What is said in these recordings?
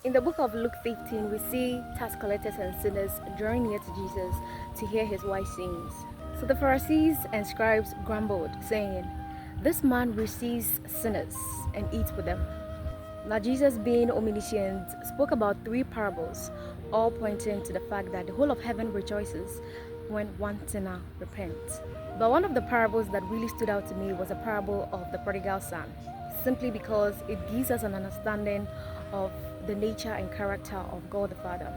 In the book of Luke 15, we see tax collectors and sinners drawing near to Jesus to hear his wise sayings. So the Pharisees and scribes grumbled, saying, "This man receives sinners and eats with them." Now Jesus, being omniscient, spoke about 3 parables, all pointing to the fact that the whole of heaven rejoices when one sinner repents. But one of the parables that really stood out to me was a parable of the prodigal son, simply because it gives us an understanding of the nature and character of God the Father.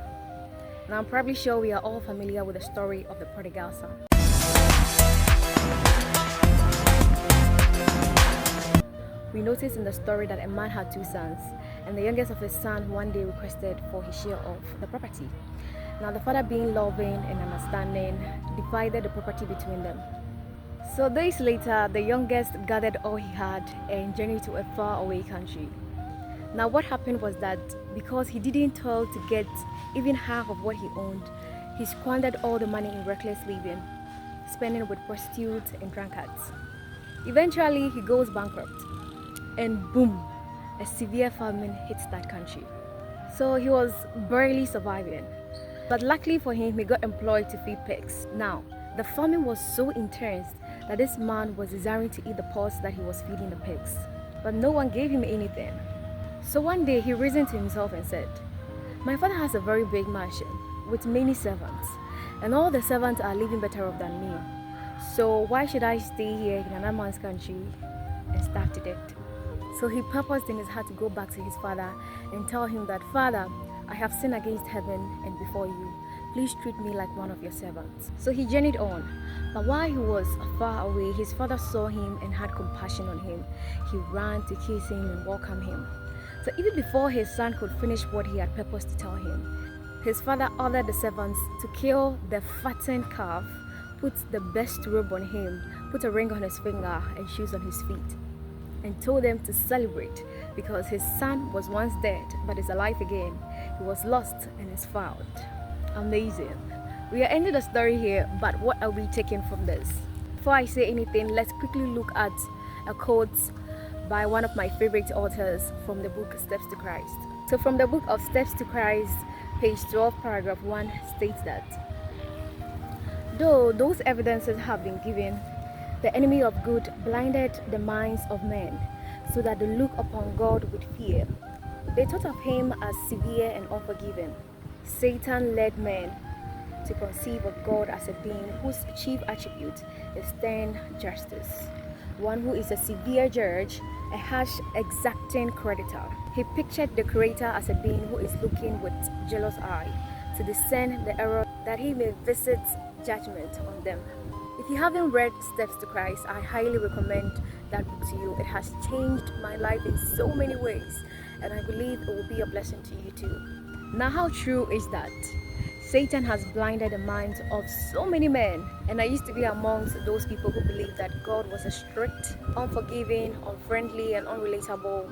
Now I'm probably sure we are all familiar with the story of the prodigal son. We notice in the story that a man had 2 sons, and the youngest of his son one day requested for his share of the property. Now the father, being loving and understanding, divided the property between them. So days later, the youngest gathered all he had and journeyed to a faraway country. Now what happened was that because he didn't toil to get even half of what he owned, he squandered all the money in reckless living, spending with prostitutes and drunkards. Eventually he goes bankrupt, and boom, a severe famine hits that country. So he was barely surviving. But luckily for him, he got employed to feed pigs. Now, the famine was so intense that this man was desiring to eat the pods that he was feeding the pigs. But no one gave him anything. So one day he reasoned to himself and said, "My father has a very big mansion with many servants, and all the servants are living better off than me. So why should I stay here in another man's country and starve to death?" So he purposed in his heart to go back to his father and tell him that, "Father, I have sinned against heaven and before you. Please treat me like one of your servants." So he journeyed on. But while he was far away, his father saw him and had compassion on him. He ran to kiss him and welcome him. So even before his son could finish what he had purposed to tell him, his father ordered the servants to kill the fattened calf, put the best robe on him, put a ring on his finger and shoes on his feet, and told them to celebrate because his son was once dead but is alive again. He was lost and is found. Amazing. We are ending the story here, but what are we taking from this? Before I say anything, let's quickly look at a quote by one of my favorite authors from the book Steps to Christ. So from the book of Steps to Christ, page 12, paragraph 1 states that, "Though those evidences have been given, the enemy of good blinded the minds of men so that they look upon God with fear. They thought of him as severe and unforgiving. Satan led men to conceive of God as a being whose chief attribute is stern justice, one who is a severe judge, a harsh, exacting creditor. He pictured the Creator as a being who is looking with jealous eye to discern the error that he may visit judgment on them." If you haven't read Steps to Christ, I highly recommend that book to you. It has changed my life in so many ways, and I believe it will be a blessing to you too. Now, how true is that? Satan has blinded the minds of so many men, and I used to be amongst those people who believed that God was a strict, unforgiving, unfriendly, and unrelatable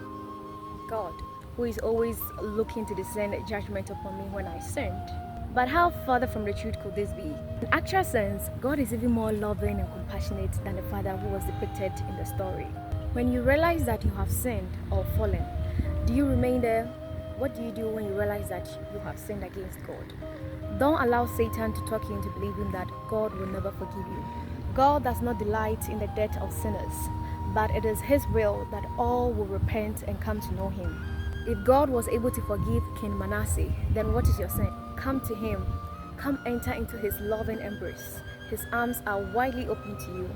God who is always looking to descend judgment upon me when I sinned. But how further from the truth could this be? In actual sense, God is even more loving and compassionate than the father who was depicted in the story. When you realize that you have sinned or fallen, do you remain there? What do you do when you realize that you have sinned against God? Don't allow Satan to talk you into believing that God will never forgive you. God does not delight in the death of sinners, but it is his will that all will repent and come to know him. If God was able to forgive King Manasseh, then what is your sin? Come to him. Come enter into his loving embrace. His arms are widely open to you.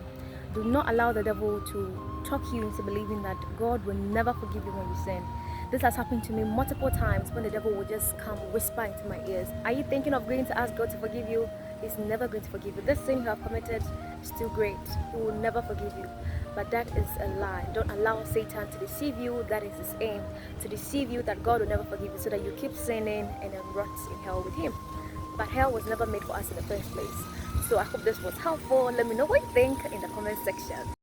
Do not allow the devil to talk you into believing that God will never forgive you when you sin. This has happened to me multiple times when the devil will just come whisper into my ears, "Are you thinking of going to ask God to forgive you?" He's never going to forgive you. This sin you have committed is too great. He will never forgive you. But that is a lie. Don't allow Satan to deceive you. That is his aim, to deceive you that God will never forgive you so that you keep sinning and then rot in hell with him. But hell was never made for us in the first place. So I hope this was helpful. Let me know what you think in the comment section.